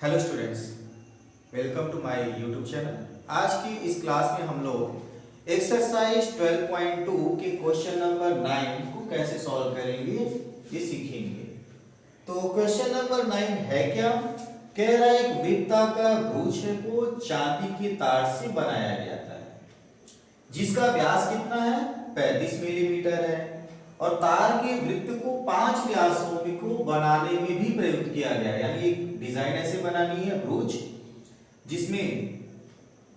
Hello students, welcome to my YouTube channel. आज की इस क्लास में हम लोग एक्सरसाइज 12.2 के क्वेश्चन नंबर 9 को कैसे सॉल्व करेंगे ये सीखेंगे। तो क्वेश्चन नंबर 9 है क्या? कह रहा है एक वृत्ताकार भुज को चांदी के तार से बनाया जाता है जिसका व्यास कितना है, 35 मिलीमीटर है, और तार के वृत्त को 5 व्यासों को बनाने में भी प्रयुक्त किया गया है। यानी एक डिजाइन ऐसे बनानी है ब्रूच, जिसमें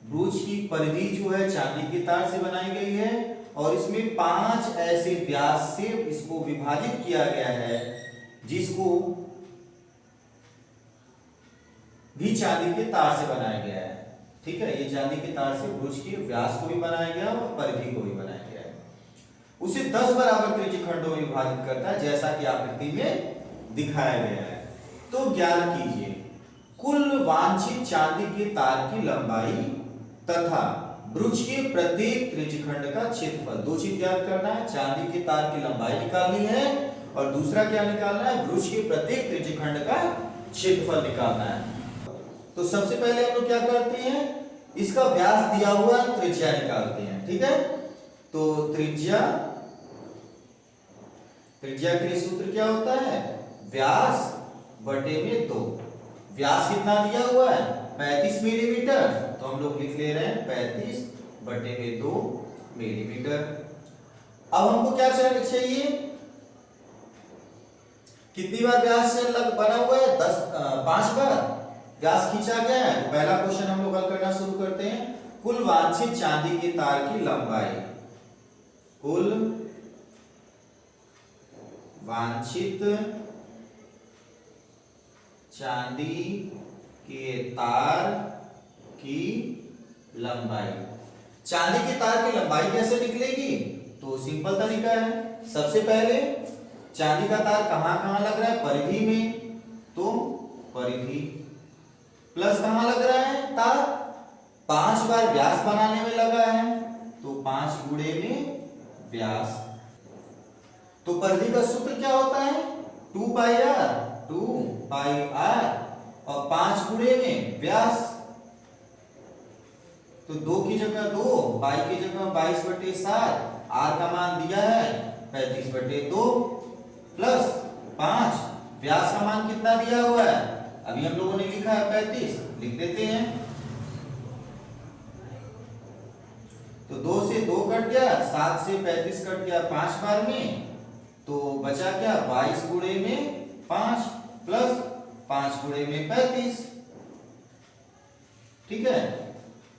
ब्रूच की परिधि जो है चांदी के तार से बनाई गई है और इसमें 5 ऐसे व्यास से इसको विभाजित किया गया है जिसको भी चांदी के तार से बनाया गया है। ठीक है, ये चांदी के तार से ब्रूच के व्यास को भी बनाया गया और परिधि को भी बनाया गया है। उसे 10 बराबर त्रिज्यीय खंडों में विभाजित करता है जैसा कि आकृति में दिखाया गया है। तो ज्ञात कीजिए कुल वांछित चांदी के तार की लंबाई तथा ब्रूच के प्रत्येक त्रिज्यीय खंड का क्षेत्रफल। दो चीज ज्ञात करना है, चांदी के तार की लंबाई निकालनी है और दूसरा क्या निकालना है, ब्रूच के प्रत्येक त्रिज्यीय खंड का क्षेत्रफल निकालना है। तो सबसे पहले हम लोग क्या करते हैं, इसका व्यास दिया हुआ त्रिज्या निकालते हैं। ठीक है, तो त्रिज्या के लिए सूत्र क्या होता है, व्यास बटे में 2। व्यास कितना दिया हुआ है, 35 मिलीमीटर, तो हम लोग लिख ले रहे हैं 35 बटे में 2 मिलीमीटर। अब हमको क्या चाहिए, कितनी बार व्यास बना हुआ है, 5 बार व्यास खींचा गया है। तो पहला क्वेश्चन हम लोग हल करना शुरू करते हैं। कुल वांछित चांदी के तार की लंबाई, कुल वांछित चांदी के तार की लंबाई। चांदी के तार की लंबाई कैसे निकलेगी, तो सिंपल तरीका है। सबसे पहले चांदी का तार कहां कहां लग रहा है, परिधि में, तो परिधि प्लस कहां लग रहा है, तार 5 बार व्यास बनाने में लगा है, तो 5 गुणे में व्यास। तो परिधि का सूत्र क्या होता है, 2 पाई आर और 5 गुणे में व्यास। तो 2 की जगह 2, पाई की जगह 22/7, आर का मान दिया है 35/2 प्लस 5, व्यास का मान कितना दिया हुआ है, अभी हम लोगों ने लिखा है 35, लिख देते हैं। तो 2 से 2 कट गया, 7 से 35 कट गया 5 बार में, तो बचा क्या, 22 गुणे में 5 प्लस 5 गुणे में 35। ठीक है,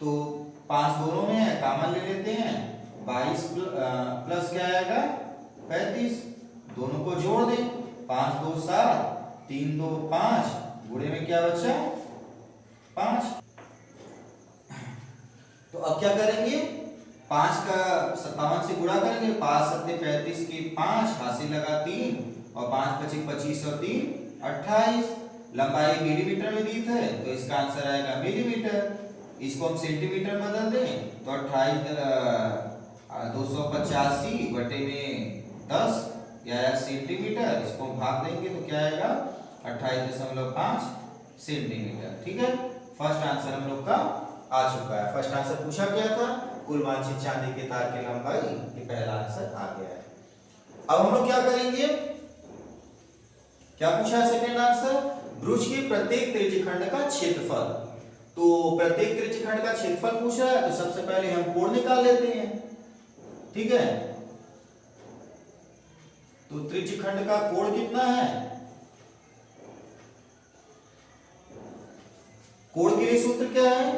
तो 5 दोनों में है, कॉमन ले लेते हैं, 22 प्लस क्या आएगा 35, दोनों को जोड़ दें, 5 2 7, 3 2 5, गुणे में क्या बचा 5। तो अब क्या करेंगे, 5 का 57 से गुणा करेंगे, 5 7 35 की 5, हासिल लगा 3 और 5 25 25 और 3 28। लंबाई मिलीमीटर में दी है तो इसका आंसर आएगा मिलीमीटर। इसको हम सेंटीमीटर में बदल दें तो 285 बटे में 10 या सेंटीमीटर, इसको हम भाग देंगे तो क्या आएगा 28.5 सेंटीमीटर। ठीक है, फर्स्ट आंसर हम लोग का आ चुका है। फर्स्ट आंसर पूछा गया था कुल वांछित चांदी के तार की लंबाई, ये पहला आंसर आ गया है। अब हम लोग क्या करेंगे, क्या पूछा है सेकंड आंसर, ब्रूच के प्रत्येक त्रिज्यीय खंड का क्षेत्रफल। तो प्रत्येक त्रिज्यीय खंड का क्षेत्रफल पूछा है, तो सबसे पहले हम कोण निकाल लेते हैं। ठीक है, तो त्रिज्यीय खंड का कोण कितना है, कोण के लिए सूत्र क्या है,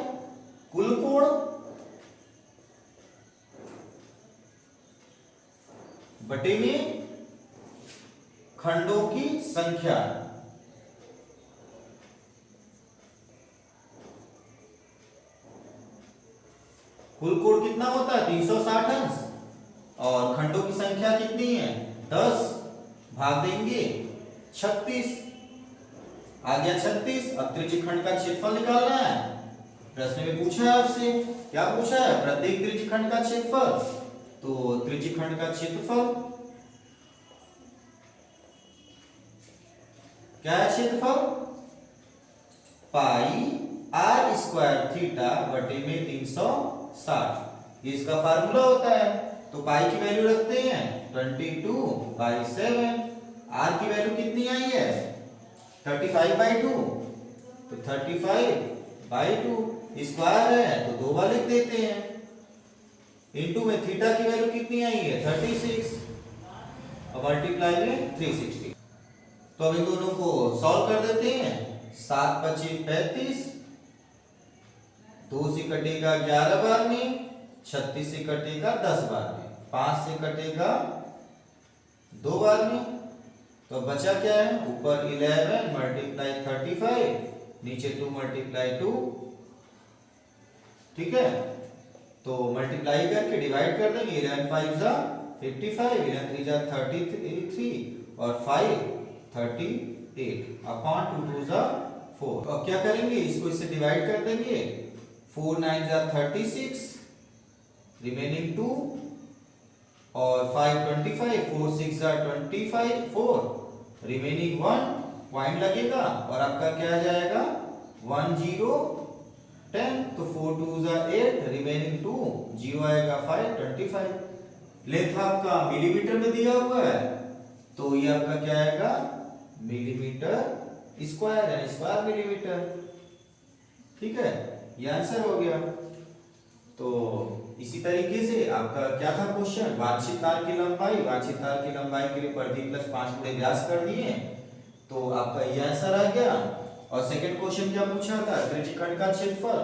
कुल कोण बटे में खंडों की संख्या। कुल कोण कितना होता है 360 अंश और खंडों की संख्या कितनी है 10, भाग देंगे 36, आ गया 36। अब त्रिज्यीय खंड का क्षेत्रफल निकालना है। प्रश्न में पूछा है आपसे, क्या पूछा है, प्रत्येक त्रिज्यीय खंड का क्षेत्रफल। तो त्रिज्यीय खंड का क्षेत्रफल क्या है, क्षेत्रफल पाई आर स्क्वायर थीटा बटे में 360। ये इसका फार्मूला होता है। तो पाई की वैल्यू रखते हैं 22/7। आर की वैल्यू कितनी आई है 35/2, तो 35/2 स्क्वायर है तो 2 बार लिख देते हैं। इनटू में थीटा की वैल्यू कितनी आई है 36 और मल्टीप्लाई में 360। तो अब इन दोनों को सॉल्व कर देते हैं। 7 × 5 = 35, 2 से कटेगा 11 बार में, 36 से कटेगा 10 बार में, 5 से कटेगा 2 बार में। तो बचा क्या है ऊपर 11 × 35, नीचे 2 × 2। ठीक है, तो मल्टीप्लाई करके डिवाइड कर देंगे। 11 × 5 = 55, 11 × 3 = 33 और 5 38 अपॉन 2 2 = 4। अब क्या करेंगे इसको इससे डिवाइड कर देंगे। 4 9 = 36, रिमेनिंग 2 और 5 25, 4 6 = 25, 4 रिमेनिंग 1 पॉइंट लगेगा और आपका क्या आ जाएगा 1 0 10। तो 4 2 = 8, रिमेनिंग 2 0 आएगा 5 25। लेंथ आपका मिलीमीटर में दिया हुआ है तो ये आपका क्या आएगा मिलीमीटर स्क्वायर यानी स्क्वायर मिलीमीटर। ठीक है, ये आंसर हो गया। तो इसी तरीके से आपका क्या था क्वेश्चन, वांछित तार की लंबाई, वांछित तार की लंबाई के लिए परिधि प्लस 5 गुणे व्यास कर दिए तो आपका ये आंसर आ गया। और सेकंड क्वेश्चन क्या पूछा था, त्रिज्यखंड का क्षेत्रफल।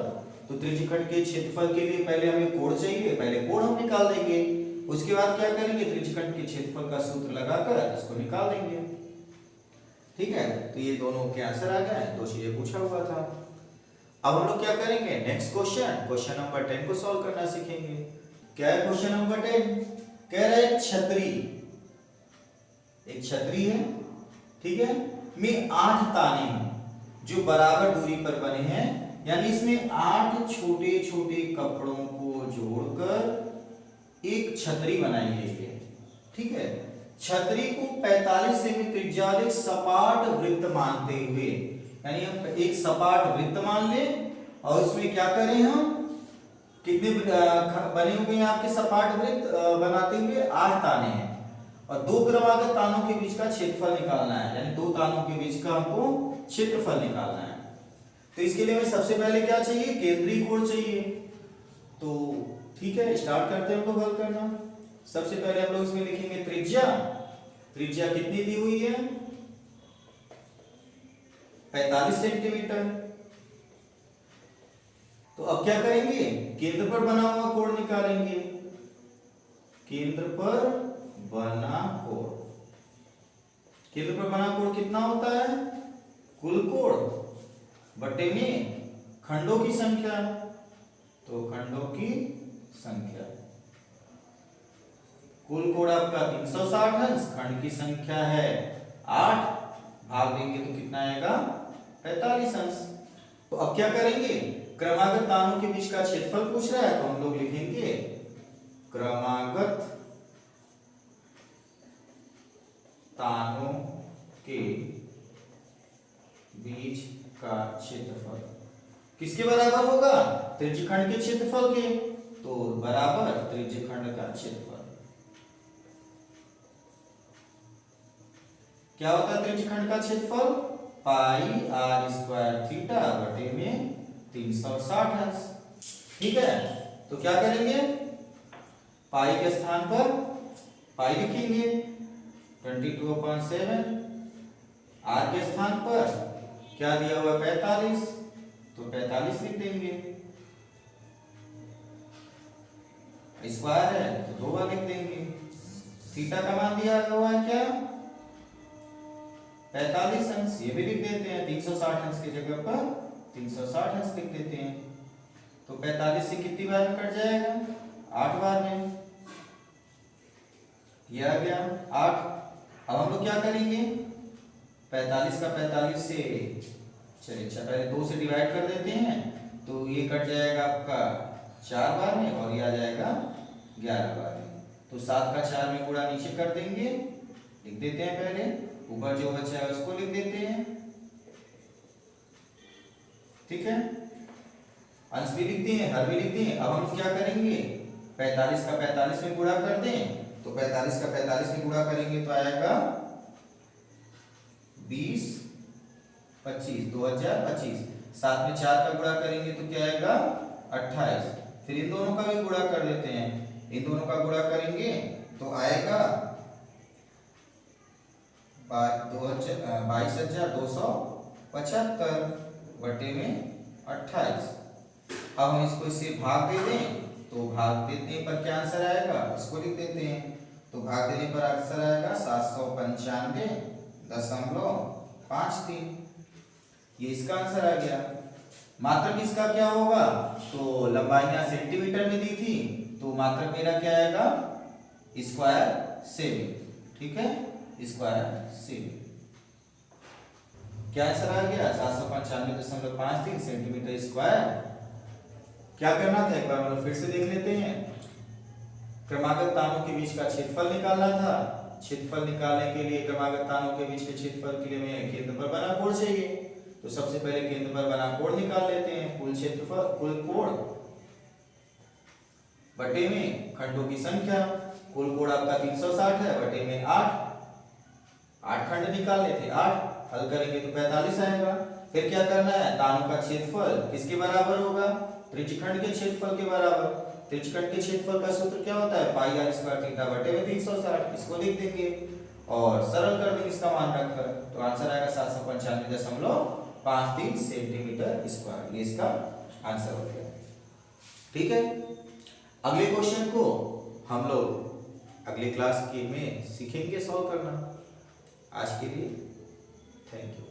तो त्रिज्यखंड के क्षेत्रफल के लिए पहले हमें कोण चाहिए, पहले कोण हम निकाल देंगे, उसके बाद क्या करेंगे त्रिज्यखंड के क्षेत्रफल का सूत्र लगाकर इसको निकाल देंगे। ठीक है, तो ये दोनों के आंसर आ गए, दो चीजें पूछा हुआ था। अब हम लोग क्या करेंगे नेक्स्ट क्वेश्चन नंबर 10 को सॉल्व करना सीखेंगे। क्या है क्वेश्चन नंबर 10, कह रहा है छतरी, एक छतरी है, ठीक है, में 8 ताने हैं जो बराबर दूरी पर बने हैं, यानी इसमें 8 छोटे छोटे कपड़ों को जोड़कर एक छतरी बनाई गई है। ठीक है, छतरी को 45 सेमी त्रिज्या वाले सपाट वृत्त मानते हुए, यानी हम एक सपाट वृत्त मान ले और उसमें क्या करें हम कितने बने हुए हैं आपके सपाट वृत्त बनाते हुए 8 ताने हैं और 2 क्रमागत तानों के बीच का क्षेत्रफल निकालना है, यानी 2 तानों के बीच का हमको क्षेत्रफल निकालना है। तो इसके लिए हमें सबसे पहले क्या चाहिए केंद्रीय कोण चाहिए। तो ठीक है, स्टार्ट करते हैं हम लोग हल करना। सबसे पहले हम लोग इसमें लिखेंगे त्रिज्या। त्रिज्या कितनी दी हुई है 45 सेंटीमीटर। तो अब क्या करेंगे केंद्र पर बना हुआ कोण निकालेंगे। केंद्र पर बना कोण, केंद्र पर बना कोण कितना होता है कुल कोण बटे में खंडों की संख्या। तो खंडों की संख्या, कुल कोण आपका 360 अंश, खंड की संख्या है 8, भाग देंगे तो कितना आएगा 45 अंश। तो अब क्या करेंगे क्रमागत तानों के बीच का क्षेत्रफल पूछ रहा है तो हम लोग लिखेंगे क्रमागत तानों के बीच का क्षेत्रफल किसके बराबर होगा त्रिज्यखंड के क्षेत्रफल के। तो बराबर त्रिज्यखंड का क्षेत्रफल क्या होता है त्रिज्यखंड का क्षेत्रफल पाई आर स्क्वायर थीटा बटे में 360 अंश। ठीक है, तो क्या करेंगे पाई के स्थान पर पाई लिखेंगे 22/7, आर के स्थान पर क्या दिया हुआ 45 तो 45 लिख देंगे, स्क्वायर है तो 2 बार लिख देंगे। थीटा का मान दिया हुआ है क्या 45 अंश, ये भी लिख देते हैं 360 अंश की जगह पर 360 अंश लिख देते हैं। तो 45 से कितनी बार में कट जाएगा 8 बार में, ये आ गया 8। अब हम लोग क्या करेंगे 45 का 45 से चलिए अच्छा पहले 2 से डिवाइड कर देते हैं तो ये कट जाएगा आपका 4 बार में और ये आ जाएगा 11 बार में। तो 7 का 4 में गुणा नीचे कर देंगे, लिख देते हैं पहले, ऊपर जो बचा है उसको लिख देते हैं ठीक है, अंश भी लिख दिए, हर भी लिख दिए। अब हम क्या करेंगे, 45 का 45 में गुणा कर दें, तो 45 का 45 में गुणा करेंगे तो आएगा 20 25 2025। साथ में 4 का गुणा करेंगे तो क्या आएगा 28। फिर इन दोनों का भी गुणा कर देते हैं, इन दोनों का गुणा करेंगे तो आएगा 22,275 बटे में 28। अब हम इसको इससे भाग दे दें, तो भाग देने पर क्या आंसर आएगा, इसको लिख देते हैं। तो भाग देने पर आंसर आएगा 795.53। ये इसका आंसर आ गया। मात्रक इसका क्या होगा, तो लंबाइयां सेंटीमीटर में दी थी, तो मात्रक मेरा क्या आएगा स्क्वायर सेमी। ठीक है, स्क्वायर सेमी। क्या आंसर आ गया 795.53 सेंटीमीटर स्क्वायर। क्या करना था एक बार हम लोग फिर से देख लेते हैं। क्रमागत तानों के बीच का क्षेत्रफल निकालना था। क्षेत्रफल निकालने के लिए क्रमागत तानों के बीच के क्षेत्रफल के लिए हमें केंद्र पर बना कोण चाहिए। तो सबसे पहले केंद्र पर बना कोण निकाल लेते हैं। कुल क्षेत्रफल, कुल कोण बटे में खंडों की संख्या। कुल कोण आपका 360 है, बटे में 8 खंड निकालने थे, 8 हल करेंगे तो 45 आएगा। फिर क्या करना है, तानों का क्षेत्रफल किसके बराबर होगा, त्रिज्यखंड के क्षेत्रफल के बराबर। त्रिज्यखंड के क्षेत्रफल का सूत्र क्या होता है, पाई r स्क्वायर थीटा बटे में 360। इसको लिख देंगे और सरल कर देंगे इसका मान रखकर, तो आंसर आएगा 795.53 सेंटीमीटर स्क्वायर। ये इसका आंसर हो गया। ठीक है, अगले क्वेश्चन को हम लोग अगले क्लास के में सीखेंगे सॉल्व करना। आज के लिए थैंक यू।